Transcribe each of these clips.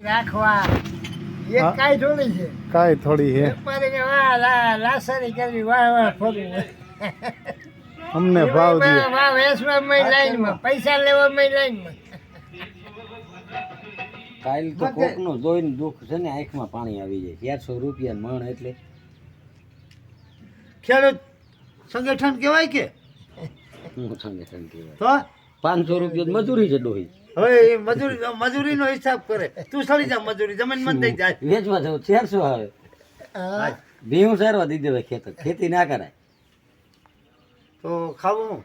રાખવા એક હા. કાંઈ થોડી છે કાંઈ થોડી હે વેપારીને વાહ લાસારી કરવી વાહ વાહ ફરવું અમને ભાવ દે વાહ વેચવામાં લાઈનમાં પૈસા લેવામાં લાઈનમાં કાલ તો કોકનો જોઈને દુઃખ છે ને આંખમાં પાણી આવી જાય 400 રૂપિયા મણ એટલે ખેડૂત સંગઠન કહેવાય કે હું સંગઠન કહેવાય તો 500 રૂપિયા મજૂરી છે ડોહી હવે એ મજૂરીનો હિસાબ કરે તું સળી જા મજૂરી જમીન મન દઈ જાય વેચવા જાવ 400 આવે ભીહું સારવા દીધી હોય ખેતર ખેતી ના કરાય તો ખાવું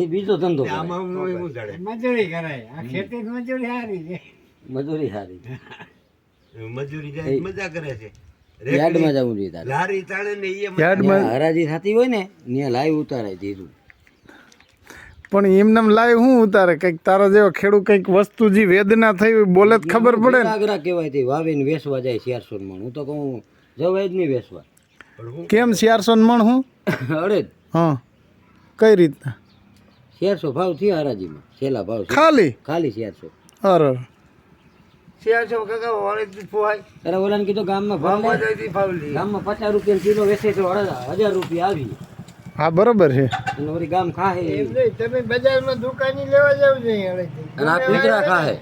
એ બીજો ધંધો કરે. મજૂરી કરાય આ ખેતી મજૂરી સારી છે મજૂરી સારી મજૂરી જાય મજા કરે છે યાર્ડમાં જવું જોઈએ તારે લારી તાણે ને ઈ યાર્ડમાં જ્યાં હરાજી થતી હોય ને ત્યાં લાઈવ ઉતારાય ધીરું પણ એમને લાઈવ હું ઉતારે કંઈક તારા જેવો ખેડૂત કંઈક વસ્તુ જે વેદના થઈ હોય બોલે જ ખબર પડે ને આગ્રા કહેવાય તે વાવીને વેચવા જાય 400 મણ હું તો કહું જવાય જ નહીં વેચવા કેમ 400 મણ હું અડે હા કઈ રીતના 400 ભાવ થયા હરાજીમાં છેલ્લા ભાવ છે. ખાલી ખાલી 400 અરે શિયાળ છે કાકા વાળી ફોવાય અરે ઓલાને કીધું ગામમાં ભાવ ભાવમાં લે. જઈથી ફાવલી ગામમાં 50 રૂપિયા કિલો વેચે તો 1000 રૂપિયા આવી હા બરોબર છે અને વળી ગામ ખાહે એમ નહીં તમે બજારમાં દુકાની લેવા જાવ જોઈએ હળેથી. અને આ કૂતરા ખાહે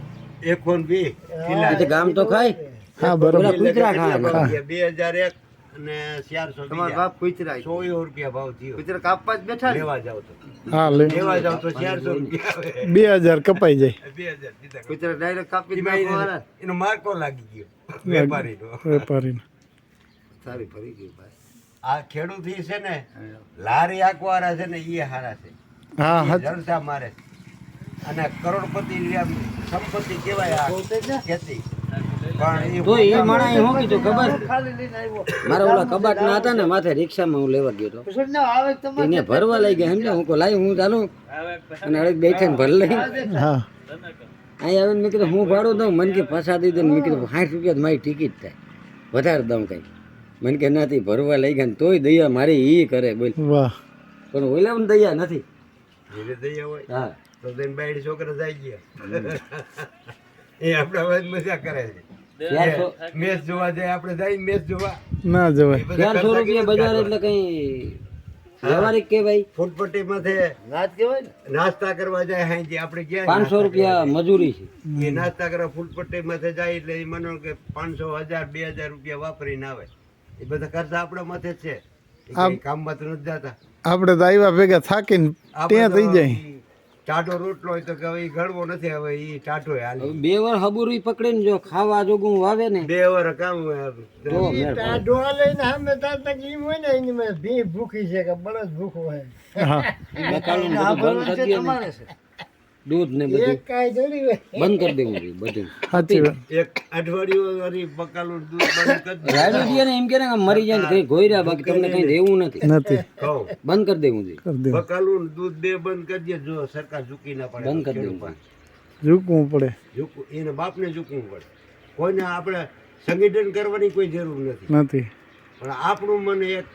એકોન બે એટલે ગામ તો ખાય હા બરોબર ઓલા કૂતરા ખાહે 2001 અને 400 તમારા બાપ કુતરા 100 રૂપિયા ભાવ થયો કુતરા કાપવા જ બેઠા ને લેવા જાવ તો હા લે લેવા જાવ તો 400 રૂપિયા આવે 2000 કપાઈ જાય 2000 દીધા કુતરા ડાયરેક્ટ કાપી એમાં નાખવાના એનો માર્કો લાગી ગયો વેપારીનો વેપારીને સારી ફરી ગયું ભાઈ આ ખેડૂત ઈ છે ને લારી આકવારા છે ને ઈ હારા છે હા ઈ હા જલસા મારે અને કરોડપતિ આમ સંપત્તિ કહેવાય આ ખેતી પણ તો એ માણા શું કીધું ખબર ખાલી લઈને આવ્યો મારા ઓલા કબાટ ના હતા ને માથે રિક્ષામાં હું લેવા ગયો તો પછી ના આવે તમારે એને ભરવા લઈ ગયા સમજ્યા હું લાઈ હું ચાલું અને અડગ બેઠે ભર લઈ હા અહીં આવીને મેં કીધું હું ભાડું દઉં મને કે પાછા દઈ દે મેં કીધું 60 રૂપિયા મારી ટિકિટ થાય વધારે દઉં કંઈ મને કે નાથી ભરવા લઈ ગયા ને તોય દયા મારી ઈ કરે બોલ વાહ પણ ઓલામાં દયા નથી ધીરે દયા હોય હા તો તેન બાયડી છોકરા જાય ગયા એ આપણા વાત મજા કરે છે 400 મેચ જોવા જાય આપણે જાય મેચ જોવા ના જવાય એ બધા 400 રૂપિયા બજાર એટલે કઈ વ્યવહારિક કે ભાઈ ફૂટપટ્ટી માંથી નાચ કહેવાય ને નાસ્તા કરવા જાય હાંજે આપણે ગયા 500 રૂપિયા મજૂરી છે એ નાસ્તા કરવા ફૂટપટ્ટી માંથી જાય એટલે એ માનો કે 500 1000 2000 રૂપિયા વાપરીને આવે એ બધા ખર્ચા આપણા માથે જ છે એ કઈ કામમાં તો નથી જતા આપણે તો આવ્યા ભેગા થાકીને ત્યાં થઈ જાય ટાઢો રોટલો હોય તો કે હવે ઈ ગળવો નથી હવે ઈ ટાઢો હાલ હવે 2 વાર હબુરી પકડીને જો ખાવા જોગું વાવે ને બે વાર કામ તો મેળ પડે. આ ડોહા લઈને સામે તાર તક એમ હોય ને એની મેં ભી ભૂખી છે કે બળદ ભૂખું હોય હા બકાલું ને બધું બંધ કરી દે ને. તમારે છે દૂધ ને બધું એક કાંઈ થોડી હોય બંધ કરી દેવું જોઈએ બધું સાચી વાત એક અઠવાડિયું વળી બકાલું દૂધ બંધ કરી દે. રાયડું દે ને એમ કે ને કે મરી જાય ને કઈ ગોયરા બાકી તમને કઈ દેવું નથી નથી કહું બંધ કરી દેવું જોઈએ કરી દેવું બકાલું ને દૂધ બે બંધ કરી દે જો સરકાર ઝૂકી ના પડે બંધ કરી દેવું જોઈએ. ઝૂકવું પડે ઝૂકવું એને બાપને ઝૂકવું પડે કોઈને આપણે સંગઠન કરવાની કોઈ જરૂર નથી નથી પણ આપણું મન એક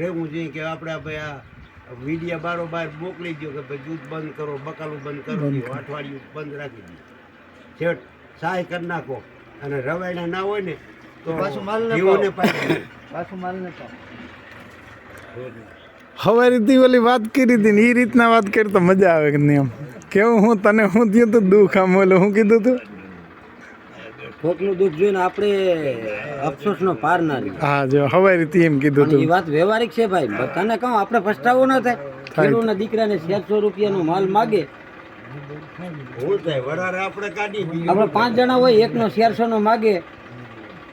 રહેવું જોઈએ કે આપણે ભાઈ આ વીડિયા બારોબાર મોકલી દો કે ભાઈ દૂધ બંધ કરો બકાલું બંધ કરી દો અઠવાડિયું બંધ રાખી દો છેટ સહાય કરી નાખો અને રવાયણા ના હોય ને તો પાછું માલ ન જીવોને પાછી પાછું માલ ને હવે રીતિ ઓલી વાત કરી હતી ને એ રીતના વાત કરી તો મજા આવે કે નહીં એમ કેવું હું તને હું થયું તું દુઃખ આમ ઓલું હું કીધું તું કોકનું દુઃખ જોઈને આપણે અફસોસનો પાર ના રહે હા જો હવે રીતે એમ કીધું અને એ તું વાત વ્યવહારિક છે ભાઈ તને કહું આપણે પસ્તાવો ન થાય ખેડૂતના દીકરાને 400 રૂપિયાનો માલ માગે હું થાય વરારે આપણે કાઢી બીજું આપણે 5 જણા હોય એકનો 400 નો માગે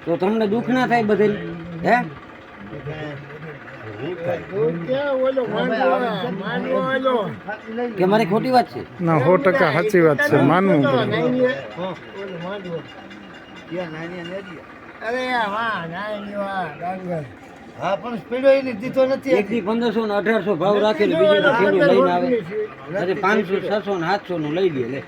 તો તમને દુઃખ ના થાય બધે હે હું થાય તો ક્યાં ઓલો માનવો ઓલો કે મારી ખોટી વાત છે ના 100% સાચી વાત છે માનવું પડે ઓલો માંડવો ત્યાં નાની નદી અરે આ વાહ નાની વાહ ડાંગર હા પણ સ્પીડો એને દીધો નથી એક થી 1500 ને 1800 ભાવ રાખેલો બીજો તો ખેડૂત લઈને આવે અરે 500 600 ને 700 નું લઈ લે લે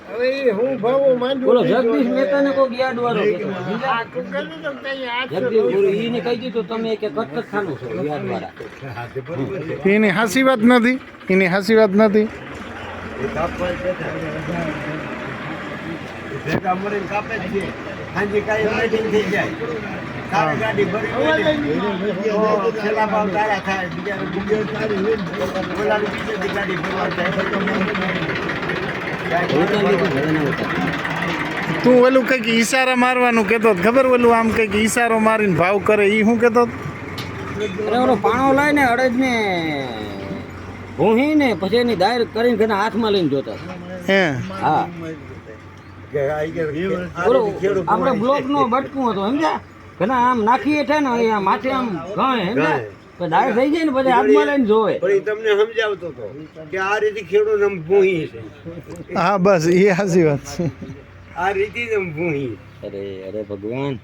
હવે એ હું ભાવો માંડવો બોલો જગદીશ મહેતાને કોઈ યાદ વાળો કહેતો. આ કુકર નું તો કઈ હાથ જગદીશ ગુરુ ઈને કહી દીધું તમે કે કટક ખાનું છો યાદ વાળા હા તે બરોબર છે એની હાસી વાત નથી એની હાસી વાત નથી એ કાપવા જ બેઠા. ભેગા મળીને કાપે જ છે સાંજે કાંઈ મેટિંગ થઈ જાય તારે ગાડી ભરી હોય તો છેલ્લા ભાવ તારા થાય બીજાને બોલાવી બીજેથી ગાડી ભરવા તું ઓલું કંઈક ઈશારા મારવાનું કહેતો હતો, ખબર ઓલું આમ કંઈક ઈશારો મારીને ભાવ કરે એ શું કહેતો હતો? અરે ઓલો પાણો લઈને અડદને ભૂહીને પછી એની દાયર કરીને ઘણા હાથમાં લઈને જોતા હતા. હે હા બોલો આપણે બ્લોક નો બટકું હતો સમજ્યા ઘણા આમ નાખીએ છે ને અહીંયા માથે આમ ઘાય સમજ્યા તો દાયર થઈ જાય ને પછી હાથમાં લઈને જોવે. પણ એ તમને સમજાવતો હતો કે આ રીતે ખેડૂત આમ ભૂહી છે, હા બસ એ સાચી વાત છે. આ રીતે જ આમ ભૂહી. અરે અરે ભગવાન